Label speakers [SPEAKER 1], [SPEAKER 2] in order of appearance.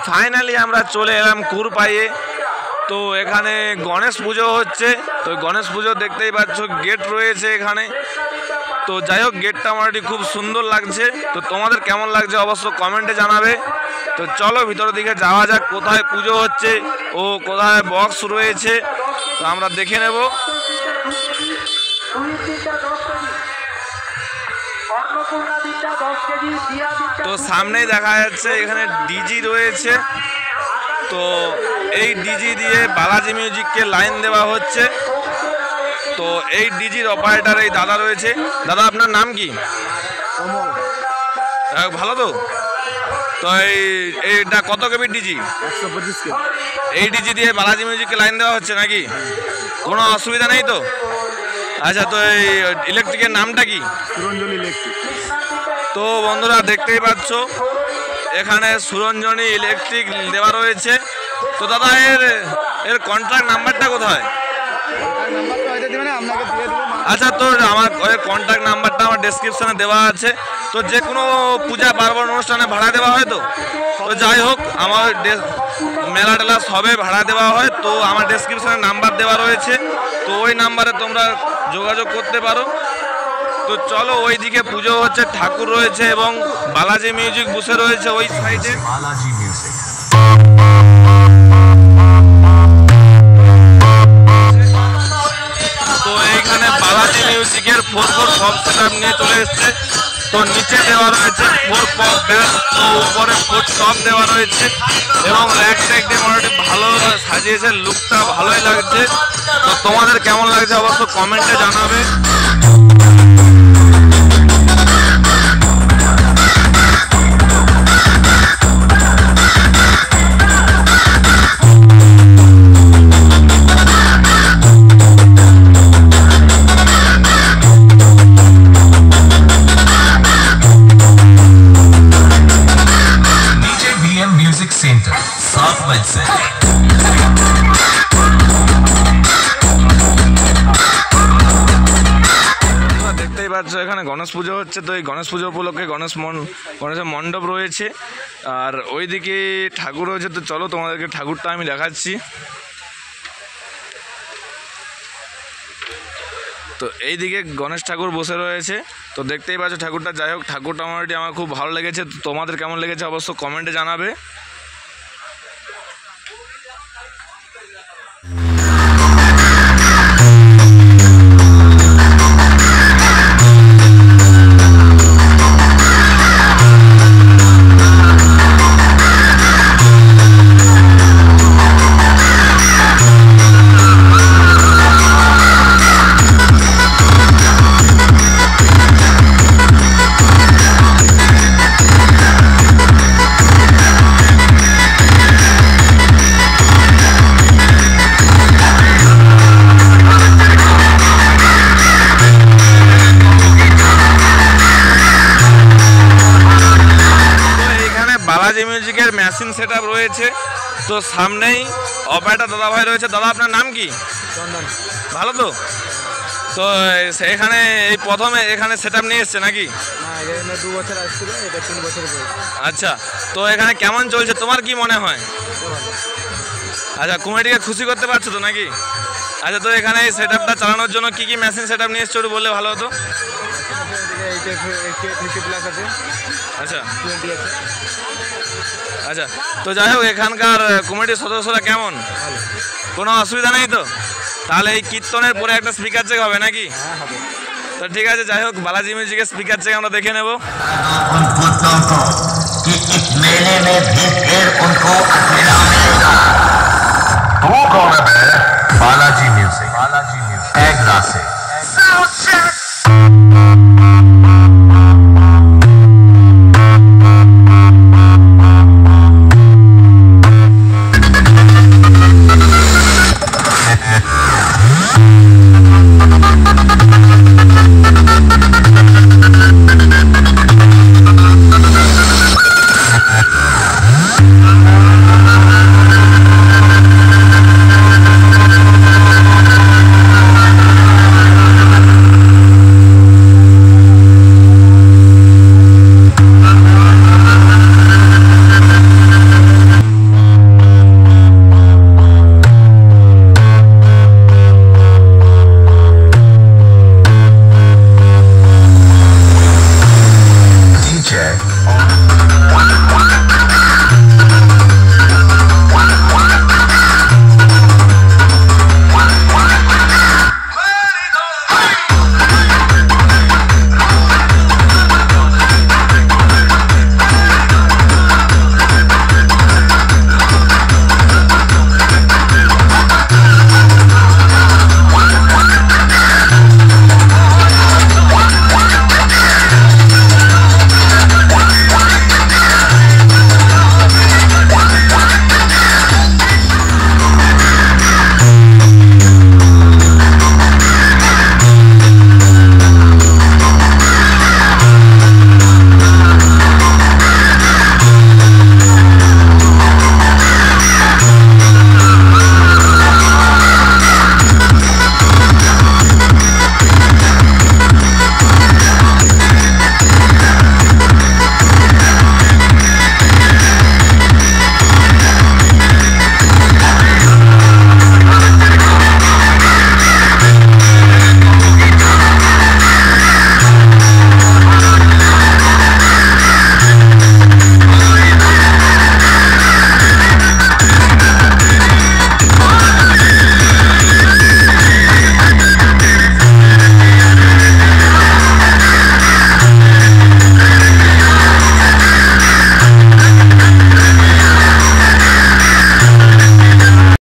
[SPEAKER 1] Finally আমরা চলে এলাম কুরপাইয়ে। তো এখানে গণেশ পুজো হচ্ছে, তো গণেশ পুজো দেখতেই পাচ্ছ, গেট রয়েছে এখানে। তো যাই হোক, গেটটা মোটামুটি খুব সুন্দর লাগছে। তো তোমাদের কেমন লাগছে অবশ্য কমেন্টে জানাবে। তো চলো ভিতরের দিকে যাওয়া যাক, কোথায় পুজো হচ্ছে ও কোথায় বক্স রয়েছে তো আমরা দেখে নেব। তো সামনেই দেখা যাচ্ছে এখানে ডিজি রয়েছে। তো এই ডিজি দিয়ে বালাজি মিউজিককে লাইন দেওয়া হচ্ছে। তো এই ডিজির অপারেটর এই দাদা রয়েছে। দাদা আপনার নাম কি? ভালো তো। তো এইটা কত কেবির ডিজি?
[SPEAKER 2] 125 কেবি।
[SPEAKER 1] এই ডিজি দিয়ে বালাজি মিউজিককে লাইন দেওয়া হচ্ছে নাকি? কোনো অসুবিধা নেই তো? আচ্ছা, তো এই ইলেকট্রিকের নামটা কি?
[SPEAKER 2] সুরঞ্জনী ইলেকট্রিক।
[SPEAKER 1] তো বন্ধুরা দেখতেই পাচ্ছ এখানে সুরঞ্জনী ইলেকট্রিক দেওয়া রয়েছে। তো দাদা এর কন্ট্রাক্ট নাম্বারটা কোথায়? আচ্ছা, তো আমার কন্ট্যাক্ট নাম্বারটা আমার ডেসক্রিপশনে দেওয়া আছে। তো যে কোনো পূজা পার্বণ অনুষ্ঠানে ভাড়া দেওয়া হয়। তো যাই হোক, আমার মেলা টেলা সবে ভাড়া দেওয়া হয়। তো আমার ডেসক্রিপশনে নাম্বার দেওয়া রয়েছে, তো ওই নাম্বারে তোমরা যোগাযোগ করতে পারো। তো চলো, ওইদিকে পুজো হচ্ছে, ঠাকুর রয়েছে এবং বালাজি মিউজিক বসে রয়েছে ওই সাইডে। বালাজি মিউজিক এইখানে বালাজি মিউজিকের 4/4 সব সেটআপ নিয়ে চলে এসছে। তো নিচে দেওয়া রয়েছে 4 পপ ব্যাস, তো উপরে 4 টপ দেওয়া রয়েছে এবং র্যাক ট্যাক দিয়ে মোটামুটি ভালো সাজিয়েছে, লুকটা ভালোই লাগছে। তো তোমাদের কেমন লাগছে অবশ্য কমেন্টে জানাবে। দেখতেই পাচ্ছ এখানে গণেশ পুজো হচ্ছে। তো এই গণেশ পুজো উপলক্ষে গণেশের মণ্ডপ রয়েছে আর ওইদিকে ঠাকুর রয়েছে। তো চলো তোমাদেরকে ঠাকুরটা আমি দেখাচ্ছি। তো এইদিকে গণেশ ঠাকুর বসে রয়েছে। তো দেখতেই পাচ্ছ ঠাকুরটা। যাই হোক, ঠাকুরটা মোটামুটি আমার খুব ভালো লেগেছে। তো তোমাদের কেমন লেগেছে অবশ্য কমেন্টে জানাবে। বালাজি মিউজিকের মেশিন সেটআপ রয়েছে। তো সামনেই অপারেটর দাদা ভাই রয়েছে। দাদা আপনার নাম কি?
[SPEAKER 2] চন্দন।
[SPEAKER 1] ভালো তো। তো এখানে এই প্রথমে এখানে সেটআপ নিয়ে এসছে নাকি?
[SPEAKER 2] না, এখানে 2 বছর আসছিল, এটা 3 বছর হয়েছে।
[SPEAKER 1] আচ্ছা, তো এখানে কেমন চলছে তোমার কি মনে হয়? আচ্ছা, কমিটিকে খুশি করতে পারছো তো নাকি? আচ্ছা, তো এখানে এই সেটআপটা চালানোর জন্য কি কি মেশিন সেটআপ নিয়ে এসছো বললে ভালো হতো। আচ্ছা আচ্ছা, তো যাই হোক, এখানকার কমিটির সদস্যরা কেমন? কোনো অসুবিধা নেই তো? তাহলে এই কীর্তনের পরে একটা স্পিকার চেক হবে নাকি? তো ঠিক আছে, যাই হোক, বালাজি মিউজিকের স্পিকার চেক আমরা দেখে নেব। बालाजी म्यूजिक एक रास्ते